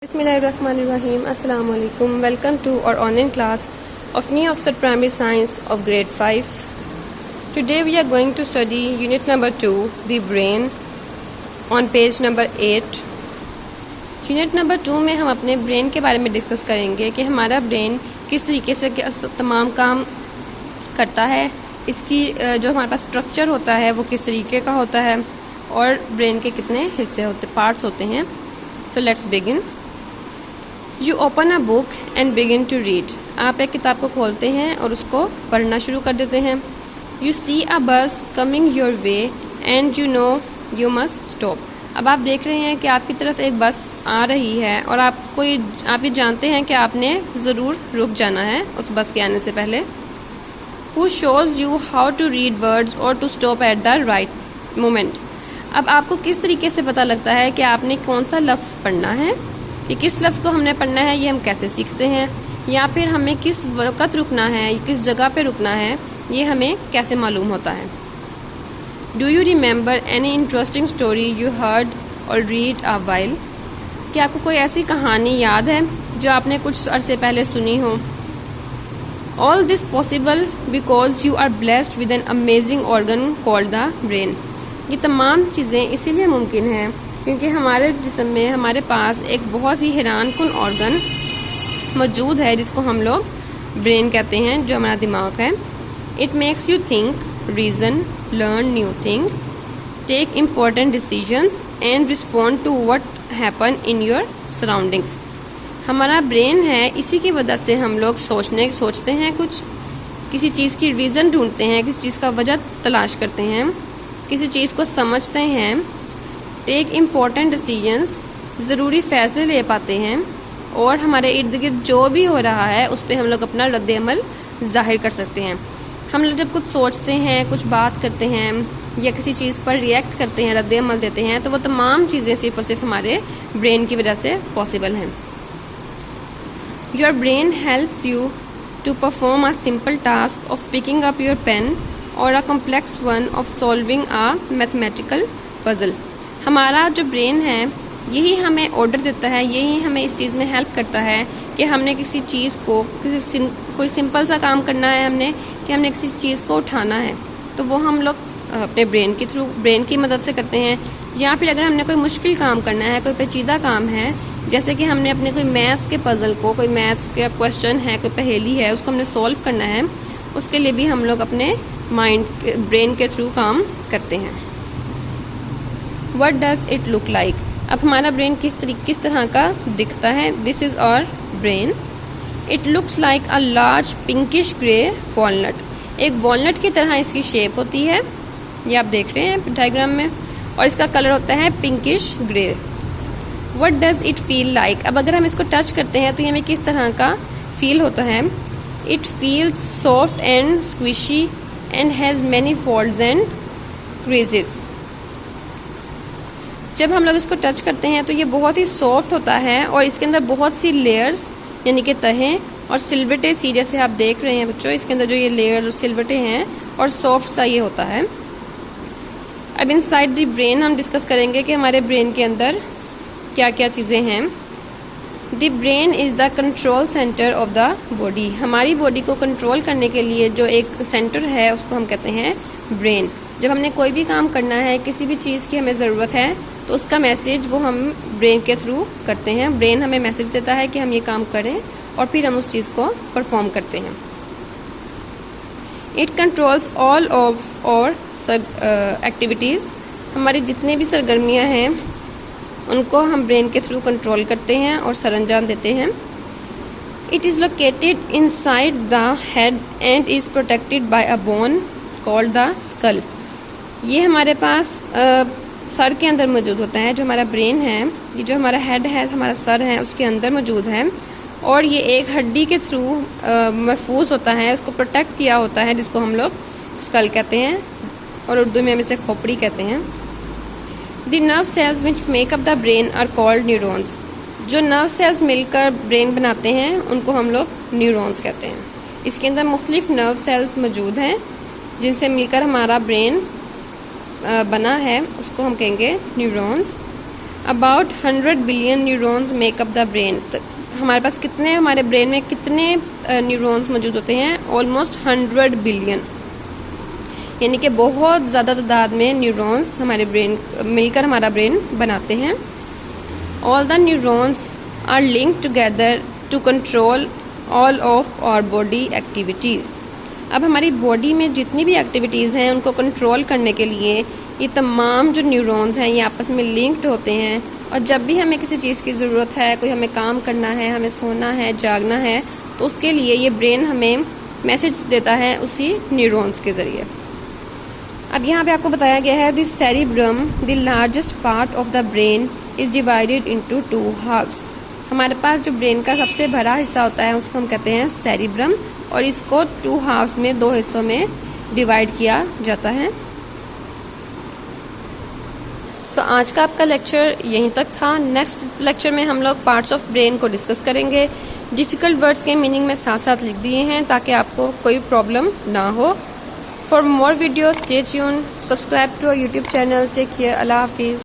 Bismillahirrahmanirrahim. Assalamu alaikum. Welcome to our online class of New Oxford Primary Science of Grade 5. Today we are going to study unit number 2, the brain, on page number 8. Unit number 2 में हम अपने brain के बारे में discuss करेंगे कि हमारा brain किस तरीके से तमाम काम करता है, इसकी जो हमारे पास स्ट्रक्चर होता है वो किस तरीके का होता है और ब्रेन के कितने हिस्से होते पार्ट्स होते हैं. So let's begin. You open a book and begin to read. आप एक किताब को खोलते हैं और उसको पढ़ना शुरू कर देते हैं. यू सी अ बस coming your way and you know you must stop. अब आप देख रहे हैं कि आपकी तरफ एक बस आ रही है और आप ये जानते हैं कि आपने ज़रूर रुक जाना है उस बस के आने से पहले. Who shows you how to read words और to stop at the right moment. अब आपको किस तरीके से पता लगता है कि आपने कौन सा लफ्ज़ पढ़ना है, कि किस लफ्ज़ को हमने पढ़ना है, ये हम कैसे सीखते हैं, या फिर हमें किस वक़्त रुकना है, किस जगह पे रुकना है, ये हमें कैसे मालूम होता है. Do you remember any interesting story you heard और रीड अ वाइल. क्या आपको कोई ऐसी कहानी याद है जो आपने कुछ अरसे पहले सुनी हो. All this possible because you are blessed with an amazing organ called the brain. ये तमाम चीज़ें इसीलिए मुमकिन हैं क्योंकि हमारे जिस्म में हमारे पास एक बहुत ही हैरानकुन ऑर्गन मौजूद है जिसको हम लोग ब्रेन कहते हैं, जो हमारा दिमाग है. It makes you think, reason, learn new things, take important decisions and respond to what happen in your surroundings. हमारा ब्रेन है, इसी की वजह से हम लोग सोचते हैं, कुछ किसी चीज़ की रीज़न ढूंढते हैं, किसी चीज़ का वजह तलाश करते हैं, किसी चीज़ को समझते हैं. टेक इम्पोर्टेंट डिसीजंस, ज़रूरी फ़ैसले ले पाते हैं, और हमारे इर्द गिर्द जो भी हो रहा है उस पर हम लोग अपना रद्द अमल ज़ाहिर कर सकते हैं. हम लोग जब कुछ सोचते हैं, कुछ बात करते हैं या किसी चीज़ पर रिएक्ट करते हैं, रद्द अमल देते हैं, तो वो तमाम चीज़ें सिर्फ और सिर्फ हमारे ब्रेन की वजह से पॉसिबल हैं. Your brain helps you to perform a simple task of picking up your pen और a complex one of solving a mathematical puzzle. हमारा जो ब्रेन है यही हमें ऑर्डर देता है, यही हमें इस चीज़ में हेल्प करता है कि हमने किसी चीज़ को कोई सिंपल सा काम करना है, हमने किसी चीज़ को उठाना है, तो वो हम लोग अपने ब्रेन की मदद से करते हैं. या फिर अगर हमने कोई मुश्किल काम करना है, कोई पेचीदा काम है, जैसे कि हमने अपने कोई मैथ्स के पजल को, कोई मैथ्स का क्वेश्चन है, कोई पहेली है, उसको हमने सॉल्व करना है, उसके लिए भी हम लोग अपने ब्रेन के थ्रू काम करते हैं. What does it look like? अब हमारा ब्रेन किस तरह का दिखता है. This is our brain. It looks like a large pinkish grey walnut. एक वॉलनट की तरह इसकी शेप होती है, ये आप देख रहे हैं डायग्राम में, और इसका कलर होता है pinkish grey. What does it feel like? अब अगर हम इसको टच करते हैं तो ये हमें किस तरह का फील होता है. It feels soft and squishy and has many folds and creases. जब हम लोग इसको टच करते हैं तो ये बहुत ही सॉफ्ट होता है और इसके अंदर बहुत सी लेयर्स यानी कि तहें और सिलवटें सी, जैसे आप देख रहे हैं बच्चों, इसके अंदर जो ये लेयर और सिलवटें हैं और सॉफ्ट सा ये होता है. अब इनसाइड द ब्रेन हम डिस्कस करेंगे कि हमारे ब्रेन के अंदर क्या क्या चीज़ें हैं. The brain is the control centre of the body. हमारी बॉडी को कंट्रोल करने के लिए जो एक सेंटर है उसको हम कहते हैं ब्रेन. जब हमने कोई भी काम करना है, किसी भी चीज़ की हमें ज़रूरत है, तो उसका मैसेज वो हम ब्रेन के थ्रू करते हैं. ब्रेन हमें मैसेज देता है कि हम ये काम करें और फिर हम उस चीज़ को परफॉर्म करते हैं. इट कंट्रोल्स ऑल ऑफ और एक्टिविटीज़. हमारी जितनी भी सरगर्मियाँ हैं उनको हम ब्रेन के थ्रू कंट्रोल करते हैं और सरअंजाम देते हैं. It is located inside the head and is protected by a bone called the skull. ये हमारे पास सर के अंदर मौजूद होता है. जो हमारा ब्रेन है, ये जो हमारा हेड है, हमारा सर है, उसके अंदर मौजूद है, और ये एक हड्डी के थ्रू महफूज होता है, उसको प्रोटेक्ट किया होता है, जिसको हम लोग स्कल कहते हैं और उर्दू में हम इसे खोपड़ी कहते हैं. The nerve cells which make up the brain are called neurons. जो नर्व सेल्स मिलकर ब्रेन बनाते हैं उनको हम लोग न्यूरॉन्स कहते हैं. इसके अंदर मुख्तलिफ नर्व सेल्स मौजूद हैं जिनसे मिलकर हमारा ब्रेन बना है, उसको हम कहेंगे neurons. About 100 billion neurons makeup the brain. हमारे पास कितने, हमारे ब्रेन में कितने न्यूरॉन्स मौजूद होते हैं? ऑलमोस्ट 100 बिलियन, यानी कि बहुत ज़्यादा तादाद में न्यूरॉन्स हमारे ब्रेन मिलकर हमारा ब्रेन बनाते हैं। All the neurons are linked together to control all of our body activities. अब हमारी बॉडी में जितनी भी एक्टिविटीज़ हैं उनको कंट्रोल करने के लिए ये तमाम जो न्यूरॉन्स हैं ये आपस में लिंक्ड होते हैं, और जब भी हमें किसी चीज़ की ज़रूरत है, कोई हमें काम करना है, हमें सोना है, जागना है, तो उसके लिए ये ब्रेन हमें मैसेज देता है उसी न्यूरॉन्स के ज़रिए। अब यहाँ पे आपको बताया गया है, this cerebrum the largest part of the brain is divided into 2 halfs. हमारे पास जो ब्रेन का सबसे बड़ा हिस्सा होता है उसको हम कहते हैं सेरिब्रम, और इसको 2 हाफ्स में, 2 हिस्सों में डिवाइड किया जाता है। सो आज का आपका लेक्चर यहीं तक था। नेक्स्ट लेक्चर में हम लोग पार्ट्स ऑफ ब्रेन को डिस्कस करेंगे। डिफ़िकल्ट वर्ड्स के मीनिंग में साथ साथ लिख दिए हैं ताकि आपको कोई प्रॉब्लम ना हो। For more videos stay tune, subscribe to our YouTube channel. Take care, Allah हाफिज़।